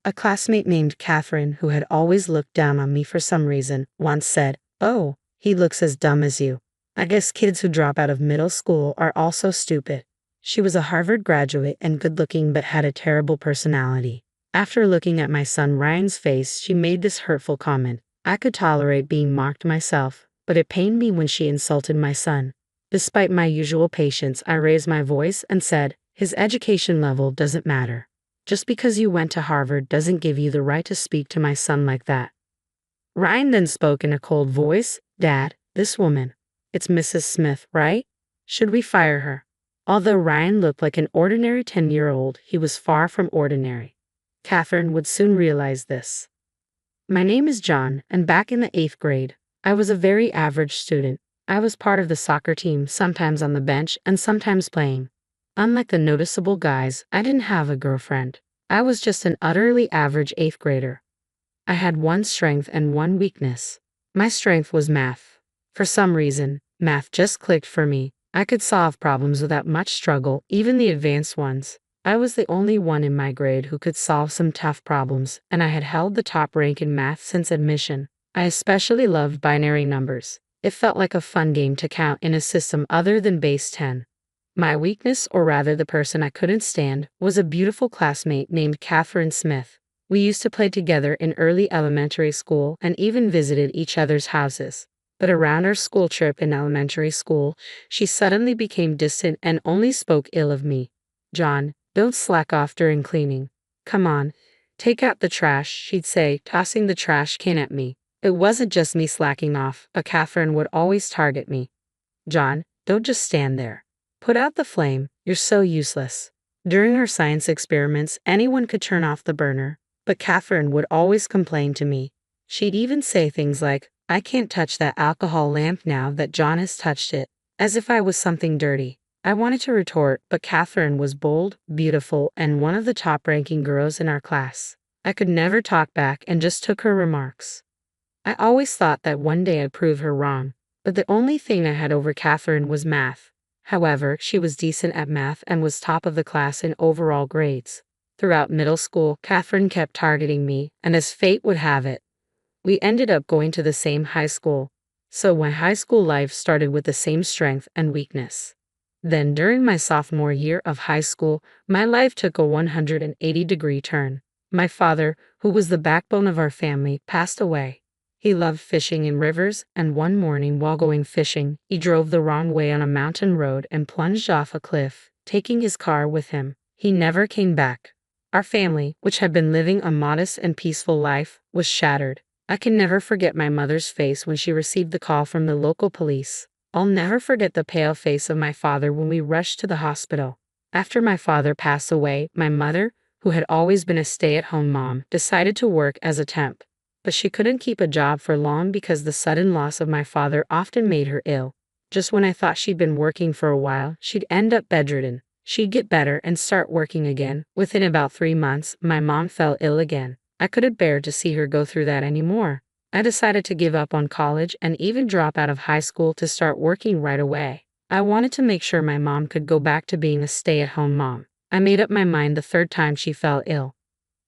A classmate named Catherine, who had always looked down on me for some reason, once said, "Oh, he looks as dumb as you. I guess kids who drop out of middle school are also stupid." She was a Harvard graduate and good-looking but had a terrible personality. After looking at my son Ryan's face, she made this hurtful comment. I could tolerate being mocked myself, but it pained me when she insulted my son. Despite my usual patience, I raised my voice and said, "His education level doesn't matter. Just because you went to Harvard doesn't give you the right to speak to my son like that." Ryan then spoke in a cold voice, "Dad, this woman, it's Mrs. Smith, right? Should we fire her?" Although Ryan looked like an ordinary 10-year-old, he was far from ordinary. Catherine would soon realize this. My name is John, and back in the 8th grade, I was a very average student. I was part of the soccer team, sometimes on the bench and sometimes playing. Unlike the noticeable guys, I didn't have a girlfriend. I was just an utterly average 8th grader. I had one strength and one weakness. My strength was math. For some reason, math just clicked for me. I could solve problems without much struggle, even the advanced ones. I was the only one in my grade who could solve some tough problems, and I had held the top rank in math since admission. I especially loved binary numbers. It felt like a fun game to count in a system other than base 10. My weakness, or rather the person I couldn't stand, was a beautiful classmate named Catherine Smith. We used to play together in early elementary school and even visited each other's houses. But around our school trip in elementary school, she suddenly became distant and only spoke ill of me. "John, don't slack off during cleaning. Come on, take out the trash," she'd say, tossing the trash can at me. It wasn't just me slacking off, but Catherine would always target me. "John, don't just stand there. Put out the flame, you're so useless." During her science experiments, anyone could turn off the burner, but Catherine would always complain to me. She'd even say things like, "I can't touch that alcohol lamp now that John has touched it," as if I was something dirty. I wanted to retort, but Catherine was bold, beautiful, and one of the top-ranking girls in our class. I could never talk back and just took her remarks. I always thought that one day I'd prove her wrong, but the only thing I had over Catherine was math. However, she was decent at math and was top of the class in overall grades. Throughout middle school, Catherine kept targeting me, and as fate would have it, we ended up going to the same high school. So my high school life started with the same strength and weakness. Then, during my sophomore year of high school, my life took a 180-degree turn. My father, who was the backbone of our family, passed away. He loved fishing in rivers, and one morning while going fishing, he drove the wrong way on a mountain road and plunged off a cliff, taking his car with him. He never came back. Our family, which had been living a modest and peaceful life, was shattered. I can never forget my mother's face when she received the call from the local police. I'll never forget the pale face of my father when we rushed to the hospital. After my father passed away, my mother, who had always been a stay-at-home mom, decided to work as a temp. But she couldn't keep a job for long because the sudden loss of my father often made her ill. Just when I thought she'd been working for a while, she'd end up bedridden. She'd get better and start working again. Within about 3 months, my mom fell ill again. I couldn't bear to see her go through that anymore. I decided to give up on college and even drop out of high school to start working right away. I wanted to make sure my mom could go back to being a stay-at-home mom. I made up my mind the 3rd time she fell ill.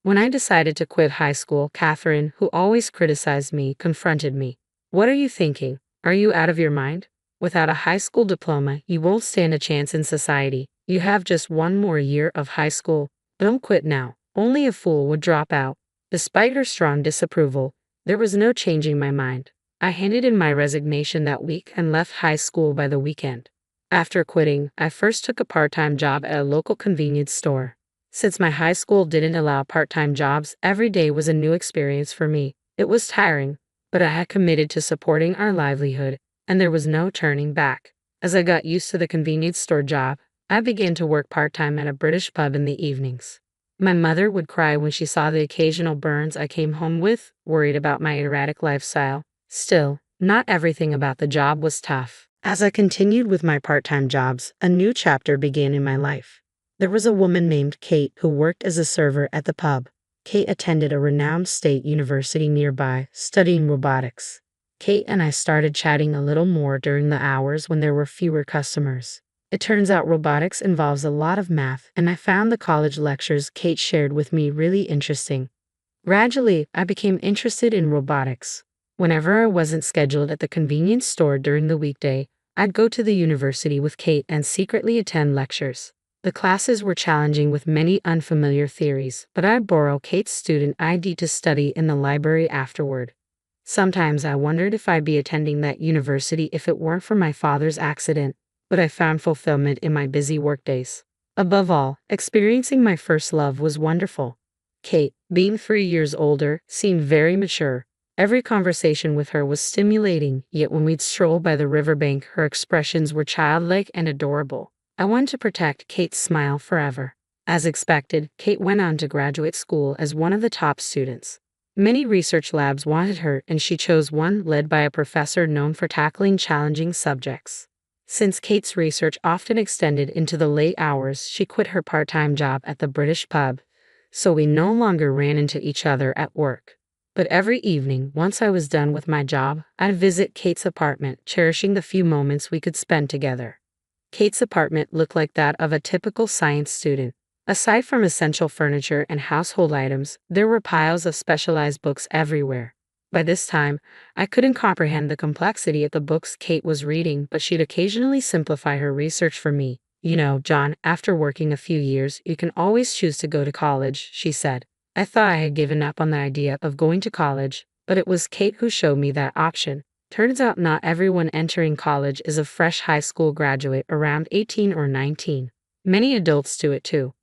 When I decided to quit high school, Catherine, who always criticized me, confronted me. "What are you thinking? Are you out of your mind? Without a high school diploma, you won't stand a chance in society. You have just 1 more year of high school. Don't quit now. Only a fool would drop out." Despite her strong disapproval, there was no changing my mind. I handed in my resignation that week and left high school by the weekend. After quitting, I first took a part-time job at a local convenience store. Since my high school didn't allow part-time jobs, every day was a new experience for me. It was tiring, but I had committed to supporting our livelihood, and there was no turning back. As I got used to the convenience store job, I began to work part-time at a British pub in the evenings. My mother would cry when she saw the occasional burns I came home with, worried about my erratic lifestyle. Still, not everything about the job was tough. As I continued with my part-time jobs, a new chapter began in my life. There was a woman named Kate who worked as a server at the pub. Kate attended a renowned state university nearby, studying robotics. Kate and I started chatting a little more during the hours when there were fewer customers. It turns out robotics involves a lot of math, and I found the college lectures Kate shared with me really interesting. Gradually, I became interested in robotics. Whenever I wasn't scheduled at the convenience store during the weekday, I'd go to the university with Kate and secretly attend lectures. The classes were challenging with many unfamiliar theories, but I'd borrow Kate's student ID to study in the library afterward. Sometimes I wondered if I'd be attending that university if it weren't for my father's accident, but I found fulfillment in my busy workdays. Above all, experiencing my first love was wonderful. Kate, being 3 years older, seemed very mature. Every conversation with her was stimulating, yet when we'd stroll by the riverbank, her expressions were childlike and adorable. I wanted to protect Kate's smile forever. As expected, Kate went on to graduate school as one of the top students. Many research labs wanted her, and she chose one led by a professor known for tackling challenging subjects. Since Kate's research often extended into the late hours, she quit her part-time job at the British pub, so we no longer ran into each other at work. But every evening, once I was done with my job, I'd visit Kate's apartment, cherishing the few moments we could spend together. Kate's apartment looked like that of a typical science student. Aside from essential furniture and household items, there were piles of specialized books everywhere. By this time, I couldn't comprehend the complexity of the books Kate was reading, but she'd occasionally simplify her research for me. You know, John, after working a few years, you can always choose to go to college, she said. I thought I had given up on the idea of going to college, but it was Kate who showed me that option. Turns out not everyone entering college is a fresh high school graduate around 18 or 19. Many adults do it too.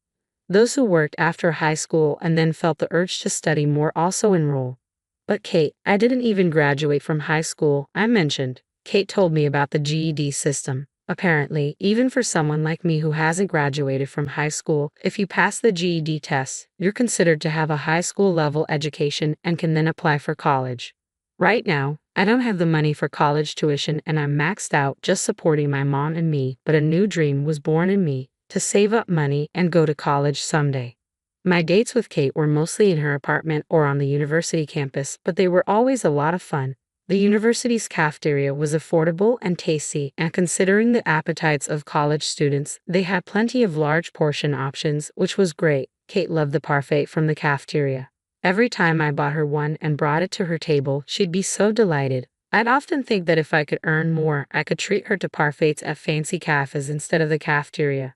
Those who worked after high school and then felt the urge to study more also enroll. But Kate, I didn't even graduate from high school, I mentioned. Kate told me about the GED system. Apparently, even for someone like me who hasn't graduated from high school, if you pass the GED test, you're considered to have a high school level education and can then apply for college. Right now, I don't have the money for college tuition and I'm maxed out just supporting my mom and me, but a new dream was born in me, to save up money and go to college someday. My dates with Kate were mostly in her apartment or on the university campus, but they were always a lot of fun. The university's cafeteria was affordable and tasty, and considering the appetites of college students, they had plenty of large portion options, which was great. Kate loved the parfait from the cafeteria. Every time I bought her one and brought it to her table, she'd be so delighted. I'd often think that if I could earn more, I could treat her to parfaits at fancy cafes instead of the cafeteria.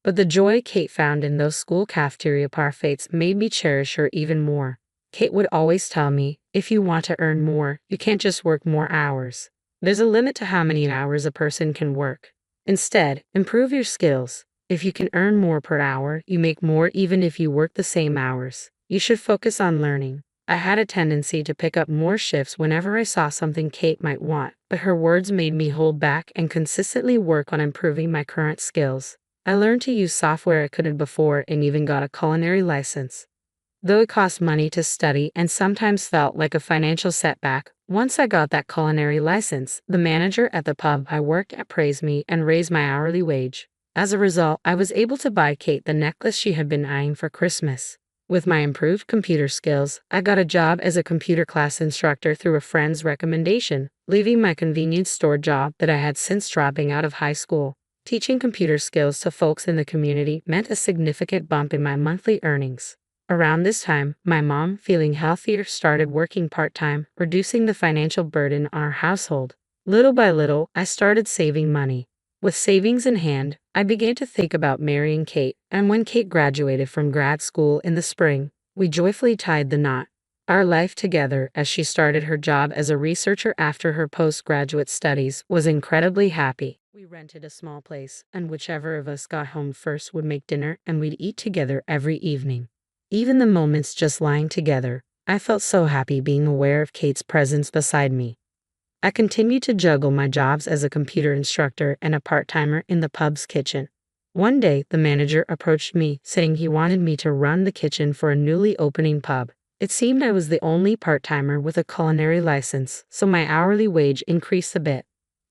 But the joy Kate found in those school cafeteria parfaits made me cherish her even more. Kate would always tell me, if you want to earn more, you can't just work more hours. There's a limit to how many hours a person can work. Instead, improve your skills. If you can earn more per hour, you make more even if you work the same hours. You should focus on learning. I had a tendency to pick up more shifts whenever I saw something Kate might want, but her words made me hold back and consistently work on improving my current skills. I learned to use software I couldn't before and even got a culinary license. Though it cost money to study and sometimes felt like a financial setback, once I got that culinary license, the manager at the pub I worked at praised me and raised my hourly wage. As a result, I was able to buy Kate the necklace she had been eyeing for Christmas. With my improved computer skills, I got a job as a computer class instructor through a friend's recommendation, leaving my convenience store job that I had since dropping out of high school. Teaching computer skills to folks in the community meant a significant bump in my monthly earnings. Around this time, my mom, feeling healthier, started working part-time, reducing the financial burden on our household. Little by little, I started saving money. With savings in hand, I began to think about marrying Kate, and when Kate graduated from grad school in the spring, we joyfully tied the knot. Our life together, as she started her job as a researcher after her postgraduate studies, was incredibly happy. We rented a small place, and whichever of us got home first would make dinner, and we'd eat together every evening. Even the moments just lying together, I felt so happy being aware of Kate's presence beside me. I continued to juggle my jobs as a computer instructor and a part-timer in the pub's kitchen. One day, the manager approached me, saying he wanted me to run the kitchen for a newly opening pub. It seemed I was the only part-timer with a culinary license, so my hourly wage increased a bit.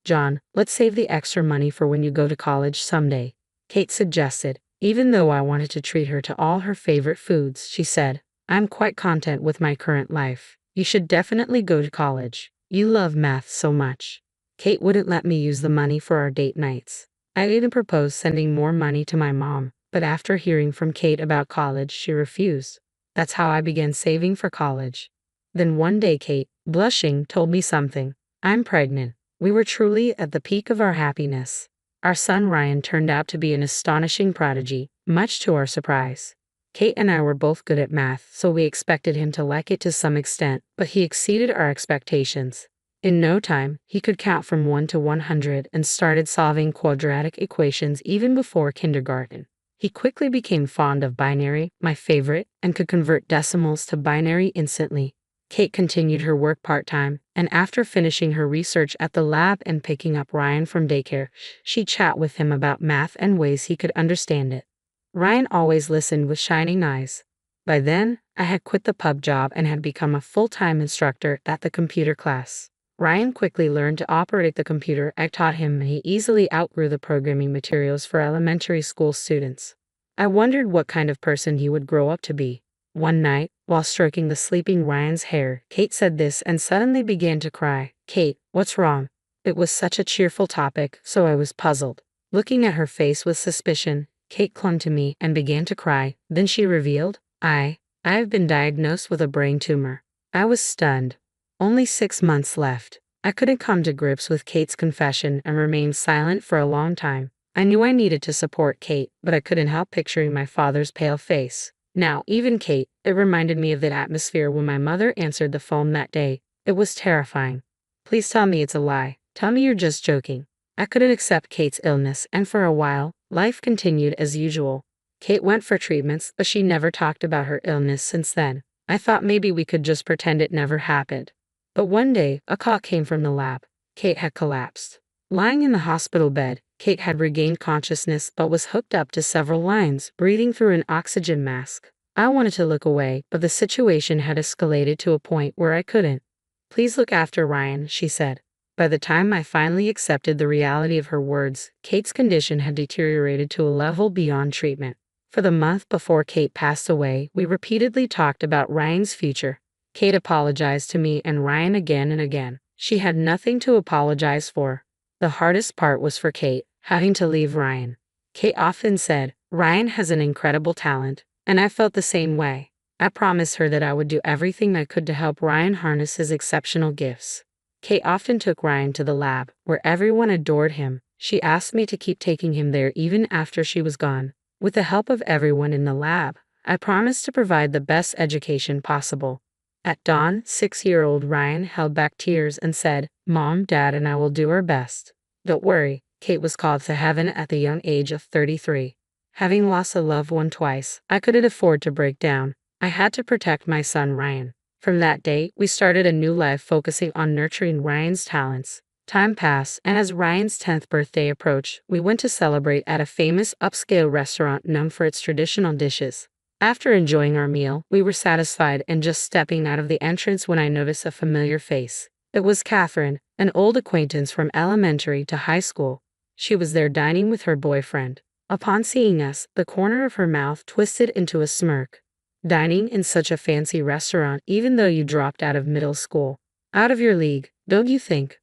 John, let's save the extra money for when you go to college someday, Kate suggested. Even though I wanted to treat her to all her favorite foods, she said, I'm quite content with my current life. You should definitely go to college. You love math so much. Kate wouldn't let me use the money for our date nights. I even proposed sending more money to my mom, but after hearing from Kate about college, she refused. That's how I began saving for college. Then one day Kate, blushing, told me something. I'm pregnant. We were truly at the peak of our happiness. Our son Ryan turned out to be an astonishing prodigy, much to our surprise. Kate and I were both good at math, so we expected him to like it to some extent, but he exceeded our expectations. In no time, he could count from 1 to 100 and started solving quadratic equations even before kindergarten. He quickly became fond of binary, my favorite, and could convert decimals to binary instantly. Kate continued her work part-time, and after finishing her research at the lab and picking up Ryan from daycare, she'd chat with him about math and ways he could understand it. Ryan always listened with shining eyes. By then, I had quit the pub job and had become a full-time instructor at the computer class. Ryan quickly learned to operate the computer I taught him, and he easily outgrew the programming materials for elementary school students. I wondered what kind of person he would grow up to be. One night, while stroking the sleeping Ryan's hair, Kate said this and suddenly began to cry. "Kate, what's wrong?" It was such a cheerful topic, so I was puzzled. Looking at her face with suspicion, Kate clung to me and began to cry. Then she revealed, I have been diagnosed with a brain tumor. I was stunned. Only 6 months left. I couldn't come to grips with Kate's confession and remained silent for a long time. I knew I needed to support Kate, but I couldn't help picturing my father's pale face. Now, even Kate, it reminded me of that atmosphere when my mother answered the phone that day. It was terrifying. "Please tell me it's a lie. Tell me you're just joking." I couldn't accept Kate's illness, and for a while, life continued as usual. Kate went for treatments, but she never talked about her illness since then. I thought maybe we could just pretend it never happened. But one day, a call came from the lab. Kate had collapsed. Lying in the hospital bed, Kate had regained consciousness but was hooked up to several lines, breathing through an oxygen mask. I wanted to look away, but the situation had escalated to a point where I couldn't. "Please look after Ryan," she said. By the time I finally accepted the reality of her words, Kate's condition had deteriorated to a level beyond treatment. For the month before Kate passed away, we repeatedly talked about Ryan's future. Kate apologized to me and Ryan again and again. She had nothing to apologize for. The hardest part was for Kate, having to leave Ryan. Kate often said, "Ryan has an incredible talent," and I felt the same way. I promised her that I would do everything I could to help Ryan harness his exceptional gifts. Kate often took Ryan to the lab, where everyone adored him. She asked me to keep taking him there even after she was gone. With the help of everyone in the lab, I promised to provide the best education possible. At dawn, 6-year-old Ryan held back tears and said, "Mom, Dad, and I will do our best." Don't worry, Kate was called to heaven at the young age of 33. Having lost a loved one twice, I couldn't afford to break down. I had to protect my son Ryan. From that day, we started a new life focusing on nurturing Ryan's talents. Time passed, and as Ryan's 10th birthday approached, we went to celebrate at a famous upscale restaurant known for its traditional dishes. After enjoying our meal, we were satisfied and just stepping out of the entrance when I noticed a familiar face. It was Catherine, an old acquaintance from elementary to high school. She was there dining with her boyfriend. Upon seeing us, the corner of her mouth twisted into a smirk. "Dining in such a fancy restaurant even though you dropped out of middle school. Out of your league, don't you think?"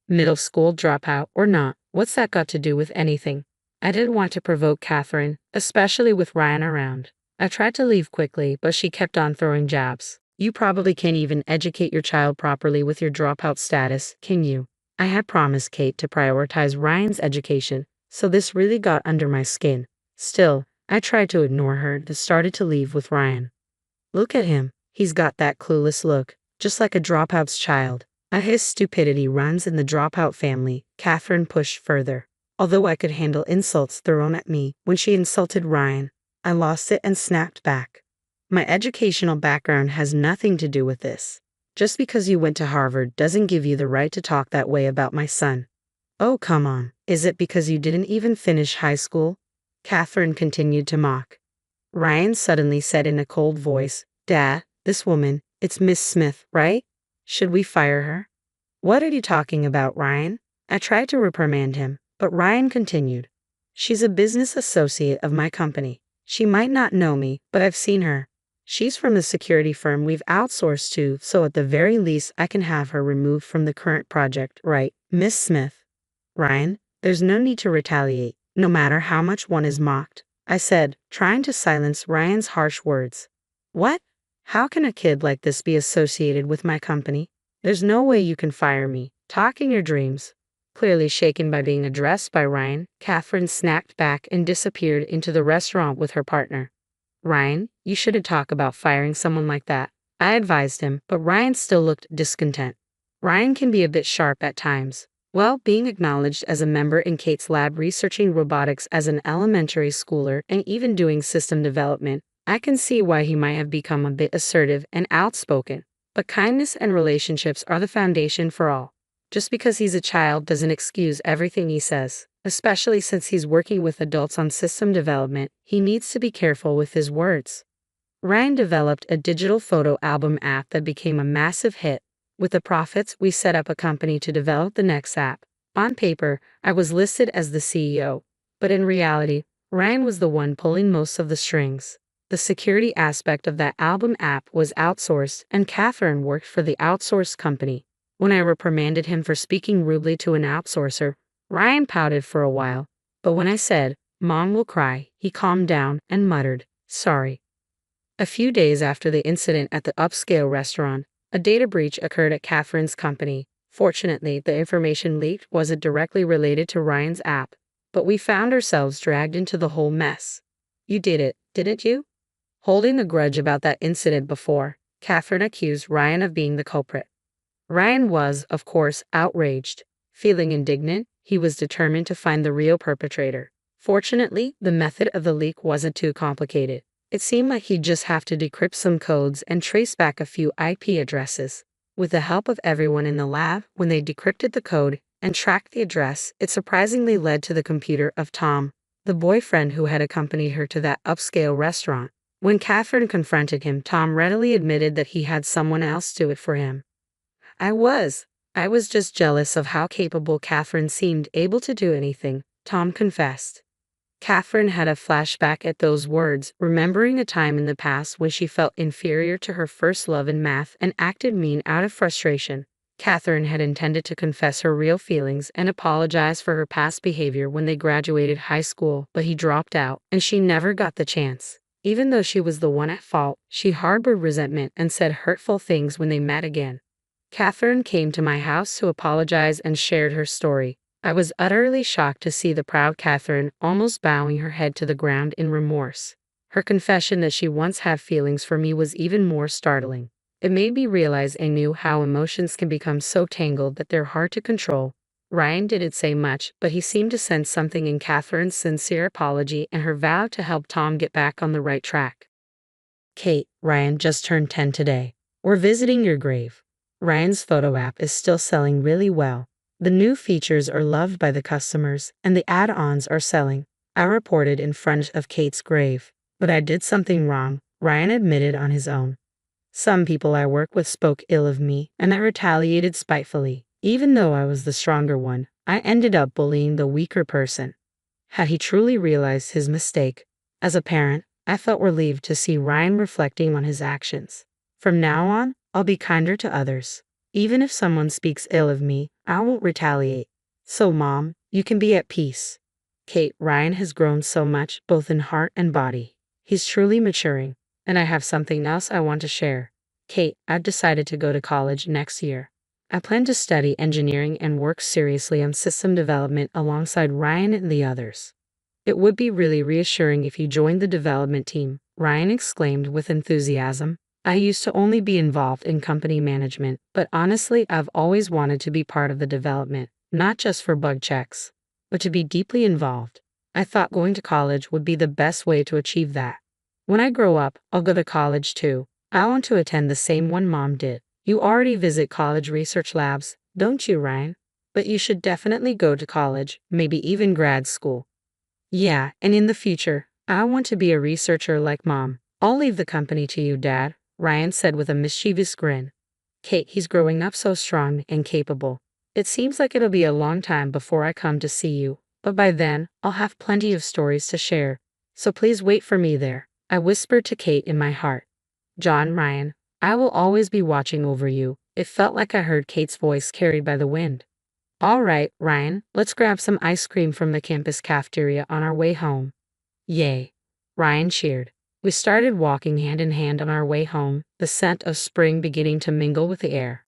Middle school dropout or not, what's that got to do with anything? I didn't want to provoke Catherine, especially with Ryan around. I tried to leave quickly, but she kept on throwing jabs. "You probably can't even educate your child properly with your dropout status, can you?" I had promised Kate to prioritize Ryan's education, so this really got under my skin. Still, I tried to ignore her and started to leave with Ryan. "Look at him. He's got that clueless look, just like a dropout's child." His stupidity runs in the dropout family, Catherine pushed further. Although I could handle insults thrown at me when she insulted Ryan, I lost it and snapped back. "My educational background has nothing to do with this. Just because you went to Harvard doesn't give you the right to talk that way about my son." "Oh, come on. Is it because you didn't even finish high school?" Catherine continued to mock. Ryan suddenly said in a cold voice, "Dad, this woman, it's Miss Smith, right? Should we fire her?" "What are you talking about, Ryan?" I tried to reprimand him, but Ryan continued. "She's a business associate of my company. She might not know me, but I've seen her. She's from the security firm we've outsourced to, so at the very least I can have her removed from the current project, right, Miss Smith?" "Ryan, there's no need to retaliate, no matter how much one is mocked," I said, trying to silence Ryan's harsh words. "What? How can a kid like this be associated with my company? There's no way you can fire me. Talking your dreams. Clearly shaken by being addressed by Ryan, Catherine snapped back and disappeared into the restaurant with her partner. Ryan, you shouldn't talk about firing someone like that. I advised him, but Ryan still looked discontent. Ryan can be a bit sharp at times. Well, being acknowledged as a member in Kate's lab researching robotics as an elementary schooler and even doing system development, I can see why he might have become a bit assertive and outspoken. But kindness and relationships are the foundation for all. Just because he's a child doesn't excuse everything he says. Especially since he's working with adults on system development, he needs to be careful with his words. Ryan developed a digital photo album app that became a massive hit. With the profits, we set up a company to develop the next app. On paper, I was listed as the CEO, but in reality, Ryan was the one pulling most of the strings. The security aspect of that album app was outsourced, and Catherine worked for the outsourced company. When I reprimanded him for speaking rudely to an outsourcer, Ryan pouted for a while, but when I said, "Mom will cry," he calmed down and muttered, "Sorry." A few days after the incident at the upscale restaurant, a data breach occurred at Catherine's company. Fortunately, the information leaked wasn't directly related to Ryan's app, but we found ourselves dragged into the whole mess. You did it, didn't you? Holding a grudge about that incident before, Catherine accused Ryan of being the culprit. Ryan was, of course, outraged. Feeling indignant, he was determined to find the real perpetrator. Fortunately, the method of the leak wasn't too complicated. It seemed like he'd just have to decrypt some codes and trace back a few IP addresses. With the help of everyone in the lab, when they decrypted the code and tracked the address, it surprisingly led to the computer of Tom, the boyfriend who had accompanied her to that upscale restaurant. When Catherine confronted him, Tom readily admitted that he had someone else do it for him. I was just jealous of how capable Catherine seemed able to do anything, Tom confessed. Catherine had a flashback at those words, remembering a time in the past when she felt inferior to her first love in math and acted mean out of frustration. Catherine had intended to confess her real feelings and apologize for her past behavior when they graduated high school, but he dropped out, and she never got the chance. Even though she was the one at fault, she harbored resentment and said hurtful things when they met again. Catherine came to my house to apologize and shared her story. I was utterly shocked to see the proud Catherine almost bowing her head to the ground in remorse. Her confession that she once had feelings for me was even more startling. It made me realize anew how emotions can become so tangled that they're hard to control. Ryan didn't say much, but he seemed to sense something in Catherine's sincere apology and her vow to help Tom get back on the right track. Kate, Ryan just turned 10 today. We're visiting your grave. Ryan's photo app is still selling really well. The new features are loved by the customers, and the add-ons are selling. I reported in front of Kate's grave, but I did something wrong, Ryan admitted on his own. Some people I work with spoke ill of me, and I retaliated spitefully. Even though I was the stronger one, I ended up bullying the weaker person. Had he truly realized his mistake? As a parent, I felt relieved to see Ryan reflecting on his actions. From now on, I'll be kinder to others. Even if someone speaks ill of me, I won't retaliate. So, Mom, you can be at peace. Kate, Ryan has grown so much, both in heart and body. He's truly maturing. And I have something else I want to share. Kate, I've decided to go to college next year. I plan to study engineering and work seriously on system development alongside Ryan and the others. It would be really reassuring if you joined the development team, Ryan exclaimed with enthusiasm. I used to only be involved in company management, but honestly, I've always wanted to be part of the development, not just for bug checks, but to be deeply involved. I thought going to college would be the best way to achieve that. When I grow up, I'll go to college too. I want to attend the same one Mom did. You already visit college research labs, don't you, Ryan? But you should definitely go to college, maybe even grad school. Yeah, and in the future, I want to be a researcher like Mom. I'll leave the company to you, Dad, Ryan said with a mischievous grin. Kate, he's growing up so strong and capable. It seems like it'll be a long time before I come to see you, but by then, I'll have plenty of stories to share. So please wait for me there, I whispered to Kate in my heart. John, Ryan, I will always be watching over you. It felt like I heard Kate's voice carried by the wind. All right, Ryan, let's grab some ice cream from the campus cafeteria on our way home. Yay! Ryan cheered. We started walking hand in hand on our way home, the scent of spring beginning to mingle with the air.